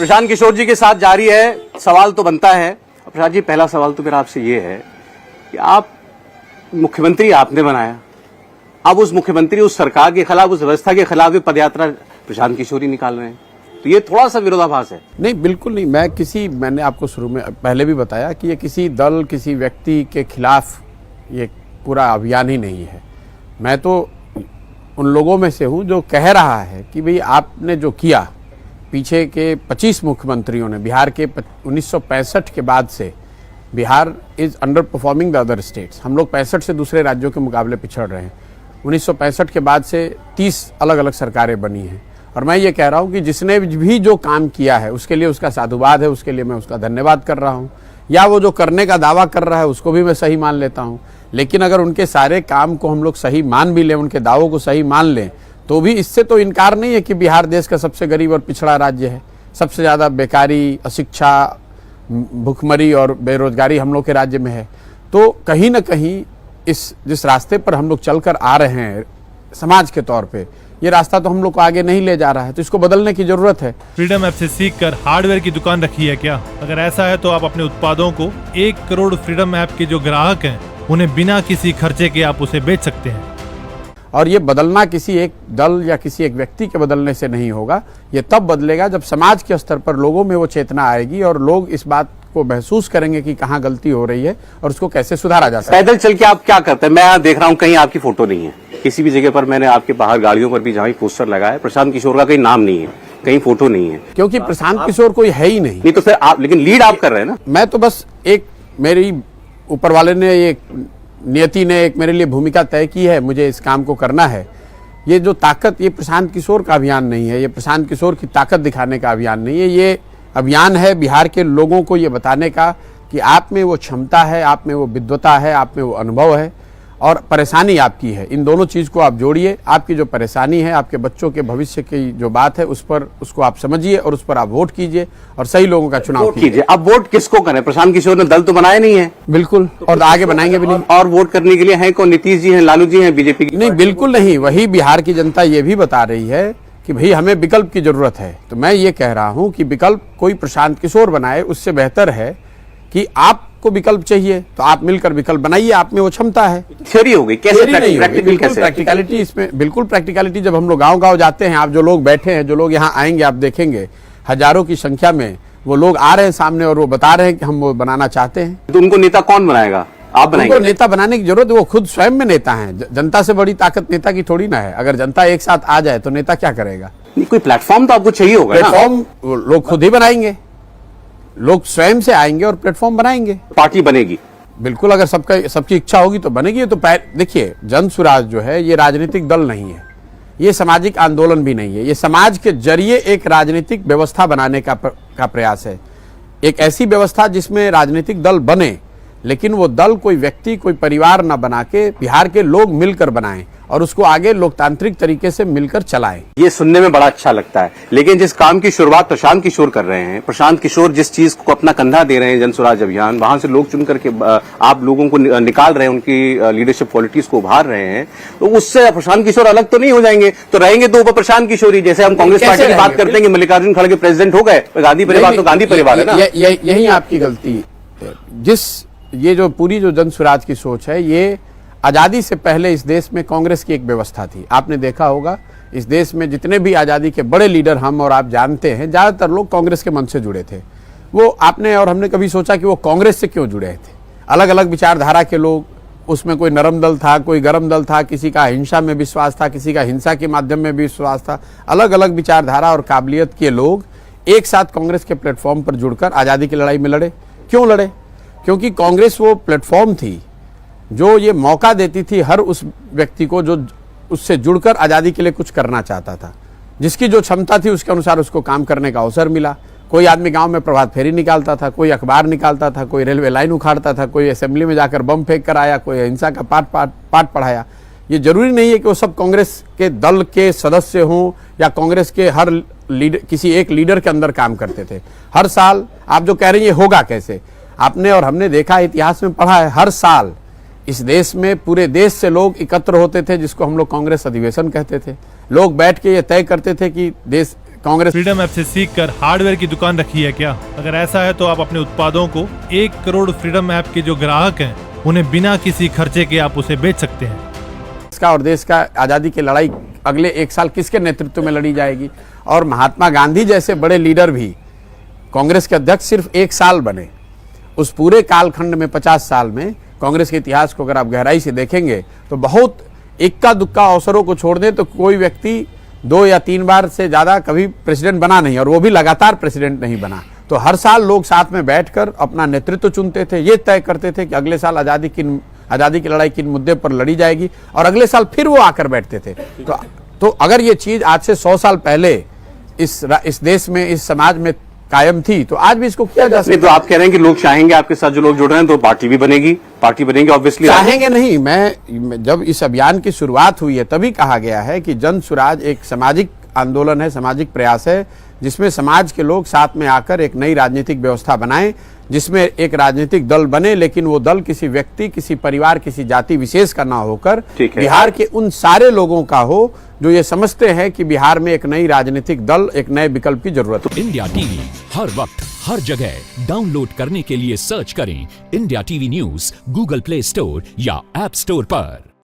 प्रशांत किशोर जी के साथ जारी है। सवाल तो बनता है प्रशांत जी, पहला सवाल तो मेरा आपसे ये है कि आप मुख्यमंत्री आपने बनाया, अब उस मुख्यमंत्री उस सरकार के खिलाफ, उस व्यवस्था के खिलाफ भी पदयात्रा प्रशांत किशोर ही निकाल रहे हैं, तो ये थोड़ा सा विरोधाभास है। नहीं, बिल्कुल नहीं। मैंने आपको शुरू में पहले भी बताया कि ये किसी दल, किसी व्यक्ति के खिलाफ ये पूरा अभियान ही नहीं है। मैं तो उन लोगों में से हूं जो कह रहा है कि भाई आपने जो किया, पीछे के 25 मुख्यमंत्रियों ने, बिहार के 1965 के बाद से Bihar is under performing the other states. हम लोग 65 से दूसरे राज्यों के मुकाबले पिछड़ रहे हैं। 1965 के बाद से 30 अलग अलग सरकारें बनी हैं और मैं ये कह रहा हूँ कि जिसने भी जो काम किया है उसके लिए उसका साधुवाद है, उसके लिए मैं उसका धन्यवाद कर रहा हूँ। या वो जो करने का दावा कर रहा है उसको भी मैं सही मान लेता हूँ। लेकिन अगर उनके सारे काम को हम लोग सही मान भी लें, उनके दावों को सही मान लें, तो भी इससे तो इनकार नहीं है कि बिहार देश का सबसे गरीब और पिछड़ा राज्य है। सबसे ज़्यादा बेकारी, अशिक्षा, भुखमरी और बेरोजगारी हम लोग के राज्य में है। तो कहीं ना कहीं जिस रास्ते पर हम लोग चलकर आ रहे हैं समाज के तौर पे, ये रास्ता तो हम लोग को आगे नहीं ले जा रहा है, तो इसको बदलने की जरूरत है। फ्रीडम ऐप से सीखकर हार्डवेयर की दुकान रखी है क्या? अगर ऐसा है तो आप अपने उत्पादों को 1 करोड़ फ्रीडम ऐप के जो ग्राहक हैं उन्हें बिना किसी खर्चे के आप उसे बेच सकते हैं। और ये बदलना किसी एक दल या किसी एक व्यक्ति के बदलने से नहीं होगा। ये तब बदलेगा जब समाज के स्तर पर लोगों में वो चेतना आएगी और लोग इस बात को महसूस करेंगे कि कहाँ गलती हो रही है और उसको कैसे सुधारा जा सकता है। पैदल चल के आप क्या करते हैं? मैं यहाँ देख रहा हूँ कहीं आपकी फोटो नहीं है, किसी भी जगह पर मैंने आपके बाहर गाड़ियों पर भी जहाँ पोस्टर लगाया है, प्रशांत किशोर का कहीं नाम नहीं है, कहीं फोटो नहीं है, क्योंकि प्रशांत किशोर कोई है ही नहीं। तो फिर आप, लेकिन लीड आप कर रहे हैं ना। मैं तो बस मेरी ऊपर वाले ने, एक नियति ने एक मेरे लिए भूमिका तय की है, मुझे इस काम को करना है। ये जो ताकत, ये प्रशांत किशोर का अभियान नहीं है, ये प्रशांत किशोर की ताकत दिखाने का अभियान नहीं है। ये अभियान है बिहार के लोगों को ये बताने का कि आप में वो क्षमता है, आप में वो विद्वता है, आप में वो अनुभव है और परेशानी आपकी है। इन दोनों चीज़ को आप जोड़िए। आपकी जो परेशानी है, आपके बच्चों के भविष्य की जो बात है, उसको आप समझिए और उस पर आप वोट कीजिए और सही लोगों का चुनाव कीजिए। अब वोट किसको करें? प्रशांत किशोर ने दल तो बनाया नहीं है। बिल्कुल, और आगे बनाएंगे भी नहीं। और वोट करने के लिए हैं कौन? नीतीश जी हैं, लालू जी हैं, बीजेपी की? नहीं, बिल्कुल नहीं। वही बिहार की जनता ये भी बता रही है कि भाई हमें विकल्प की जरूरत है। तो मैं ये कह रहा हूं कि विकल्प कोई प्रशांत किशोर बनाए, उससे बेहतर है कि आपको विकल्प चाहिए तो आप मिलकर विकल्प बनाइए। आप में वो क्षमता है। थ्योरी हो गई, कैसे प्रैक्टिकल? कैसे प्रैक्टिकलिटी? इसमें बिल्कुल प्रैक्टिकलिटी। जब हम लोग गांव-गांव जाते हैं, आप जो लोग बैठे हैं, जो लोग यहाँ आएंगे, आप देखेंगे हजारों की संख्या में वो लोग आ रहे हैं सामने और वो बता रहे हैं कि हम वो बनाना चाहते हैं। तो उनको नेता कौन बनाएगा? आप बनाएंगे? उनको नेता बनाने की जरूरत है, वो खुद स्वयं में नेता हैं। जनता से बड़ी ताकत नेता की थोड़ी ना है। अगर जनता एक साथ आ जाए तो नेता क्या करेगा? कोई प्लेटफॉर्म तो आपको चाहिए होगा ना। प्लेटफॉर्म लोग खुद ही बनाएंगे, लोग स्वयं से आएंगे और प्लेटफॉर्म बनाएंगे। पार्टी बनेगी? बिल्कुल, अगर सबकी इच्छा होगी तो बनेगी। तो देखिए, जन सुराज जो है ये राजनीतिक दल नहीं है, ये सामाजिक आंदोलन भी नहीं है। ये समाज के जरिए एक राजनीतिक व्यवस्था बनाने का प्रयास है। एक ऐसी व्यवस्था जिसमें राजनीतिक दल बने, लेकिन वो दल कोई व्यक्ति, कोई परिवार न बना के बिहार के लोग मिलकर बनाएं और उसको आगे लोकतांत्रिक तरीके से मिलकर चलाएं। ये सुनने में बड़ा अच्छा लगता है, लेकिन जिस काम की शुरुआत प्रशांत किशोर कर रहे हैं, प्रशांत किशोर जिस चीज को अपना कंधा दे रहे हैं, जन स्वराज अभियान, वहां से लोग चुन करके आप लोगों को निकाल रहे हैं, उनकी लीडरशिप क्वालिटीज को उभार रहे हैं, तो उससे प्रशांत किशोर अलग तो नहीं हो जाएंगे? तो रहेंगे तो ऊपर प्रशांत किशोर ही। जैसे हम कांग्रेस पार्टी की बात करते हैं कि मल्लिकार्जुन खड़गे प्रेसिडेंट हो गए, गांधी परिवार तो गांधी परिवार है ना। यही आपकी गलती। ये जो पूरी जो जन स्वराज की सोच है, ये आज़ादी से पहले इस देश में कांग्रेस की एक व्यवस्था थी। आपने देखा होगा इस देश में जितने भी आज़ादी के बड़े लीडर हम और आप जानते हैं, ज़्यादातर लोग कांग्रेस के मन से जुड़े थे। वो आपने और हमने कभी सोचा कि वो कांग्रेस से क्यों जुड़े थे? अलग अलग विचारधारा के लोग, उसमें कोई नरम दल था, कोई गरम दल था, किसी का अहिंसा में विश्वास था, किसी का हिंसा के माध्यम में भी विश्वास था। अलग अलग विचारधारा और काबिलियत के लोग एक साथ कांग्रेस के प्लेटफॉर्म पर जुड़कर आज़ादी की लड़ाई में लड़े। क्यों लड़े? क्योंकि कांग्रेस वो प्लेटफॉर्म थी जो ये मौका देती थी हर उस व्यक्ति को जो उससे जुड़कर आज़ादी के लिए कुछ करना चाहता था। जिसकी जो क्षमता थी उसके अनुसार उसको काम करने का अवसर मिला। कोई आदमी गांव में प्रभात फेरी निकालता था, कोई अखबार निकालता था, कोई रेलवे लाइन उखाड़ता था, कोई असेंबली में जाकर बम फेंक कर आया, कोई अहिंसा का पाठ पढ़ाया। ये जरूरी नहीं है कि वो सब कांग्रेस के दल के सदस्य हों या कांग्रेस के हर किसी एक लीडर के अंदर काम करते थे। हर साल आप जो कह रहे हैं ये होगा कैसे, आपने और हमने देखा, इतिहास में पढ़ा है, हर साल इस देश में पूरे देश से लोग एकत्र होते थे, जिसको हम लोग कांग्रेस अधिवेशन कहते थे। लोग बैठ के ये तय करते थे कि देश कांग्रेस फ्रीडम ऐप से सीखकर हार्डवेयर की दुकान रखी है क्या? अगर ऐसा है तो आप अपने उत्पादों को 1 करोड़ फ्रीडम ऐप के जो ग्राहक हैं उन्हें बिना किसी खर्चे के आप उसे बेच सकते हैं। का और देश का आज़ादी की लड़ाई अगले 1 साल किसके नेतृत्व में लड़ी जाएगी? और महात्मा गांधी जैसे बड़े लीडर भी कांग्रेस के अध्यक्ष सिर्फ 1 साल बने। उस पूरे कालखंड में 50 साल में कांग्रेस के इतिहास को अगर आप गहराई से देखेंगे तो बहुत इक्का दुक्का अवसरों को छोड़ दें तो कोई व्यक्ति 2 या 3 बार से ज़्यादा कभी प्रेसिडेंट बना नहीं, और वो भी लगातार प्रेसिडेंट नहीं बना। तो हर साल लोग साथ में बैठकर अपना नेतृत्व चुनते थे, ये तय करते थे कि अगले साल आज़ादी की लड़ाई किन मुद्दे पर लड़ी जाएगी, और अगले साल फिर वो आकर बैठते थे। तो अगर ये चीज़ आज से 100 साल पहले इस देश में, इस समाज में कायम थी तो आज भी इसको किया जा सकता है। तो आप कह रहे हैं कि लोग चाहेंगे आपके साथ जो लोग जुड़ रहे हैं तो पार्टी बनेगी ऑब्वियसली। चाहेंगे नहीं, मैं जब इस अभियान की शुरुआत हुई है तभी कहा गया है कि जन स्वराज एक सामाजिक आंदोलन है, सामाजिक प्रयास है, जिसमें समाज के लोग साथ में आकर एक नई राजनीतिक व्यवस्था बनाएं, जिसमें एक राजनीतिक दल बने, लेकिन वो दल किसी व्यक्ति, किसी परिवार, किसी जाति विशेष का ना होकर बिहार के उन सारे लोगों का हो जो ये समझते हैं कि बिहार में एक नई राजनीतिक दल, एक नए विकल्प की जरूरत है। इंडिया टीवी हर वक्त हर जगह डाउनलोड करने के लिए सर्च करें India TV news Google play store या ऐप स्टोर पर।